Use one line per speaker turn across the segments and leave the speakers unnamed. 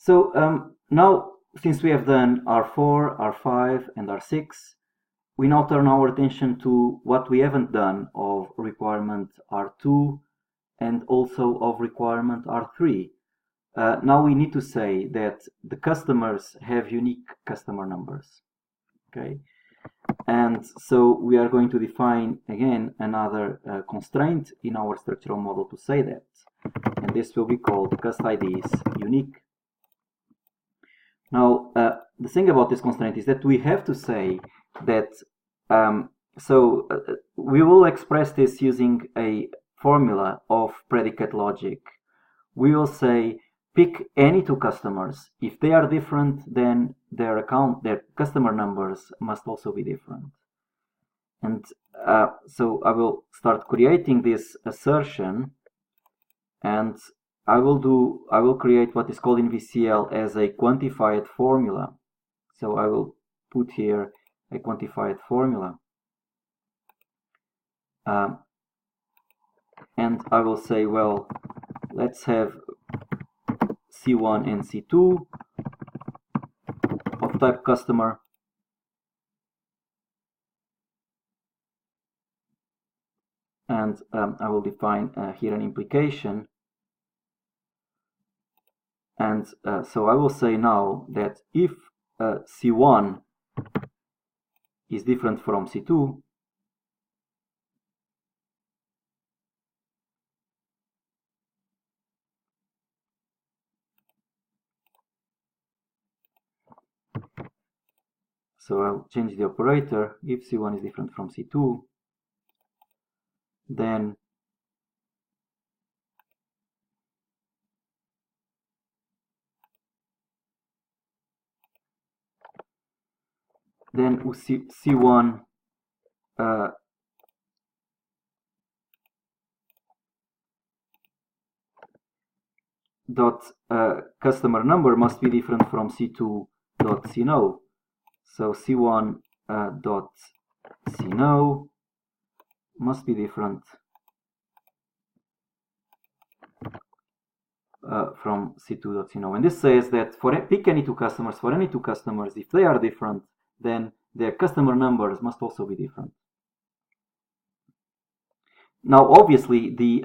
So now, since we have done R4, R5, and R6, we now turn our attention to what we haven't done of requirement R2 and also of requirement R3. Now we need to say that the customers have unique customer numbers. Okay, and so we are going to define again another constraint in our structural model to say that, and this will be called CustIds-Unique. Now the thing about this constraint is that we have to say that we will express this using a formula of predicate logic. We will say pick any two customers. If they are different, then their customer numbers must also be different. And so I will start creating this assertion, and I will create what is called in VCL as a quantified formula. So I will put here a quantified formula. And I will say, well, let's have C1 and C2 of type customer, and I will define here an implication, and so I will say now that if C1 is different from C2, so I'll change the operator. If C1 is different from C2, then C1 dot customer number must be different from C2 dot CNO. So C1 dot CNO must be different from C2.CNO. And this says that pick any two customers. For any two customers, if they are different, then their customer numbers must also be different. Now, obviously, the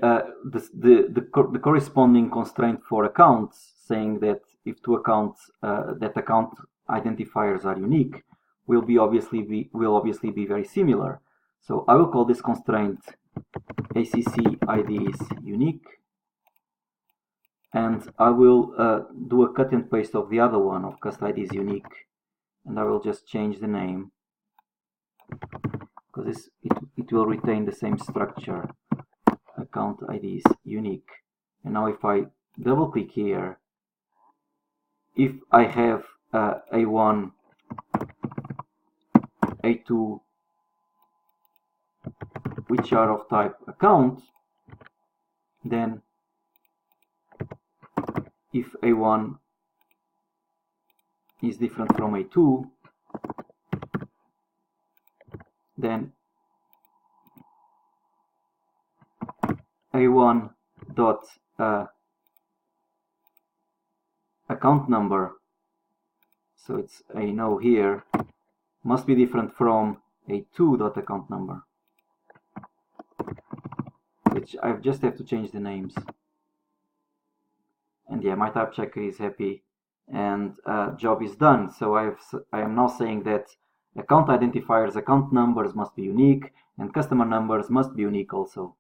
corresponding constraint for accounts, saying that if two accounts that account identifiers are unique, will obviously be very similar. So I will call this constraint AccIds-Unique, and I will do a cut and paste of the other one of CustIds-Unique, and I will just change the name because it will retain the same structure, account IDs unique. And now if I double click here, if I have A1, A2, which are of type account, then if A1 is different from A2, then A1 dot account number, so it's a no here, must be different from A2 dot account number, which I just have to change the names. And yeah, my type checker is happy, and job is done. So I am now saying that account identifiers, account numbers must be unique, and customer numbers must be unique also.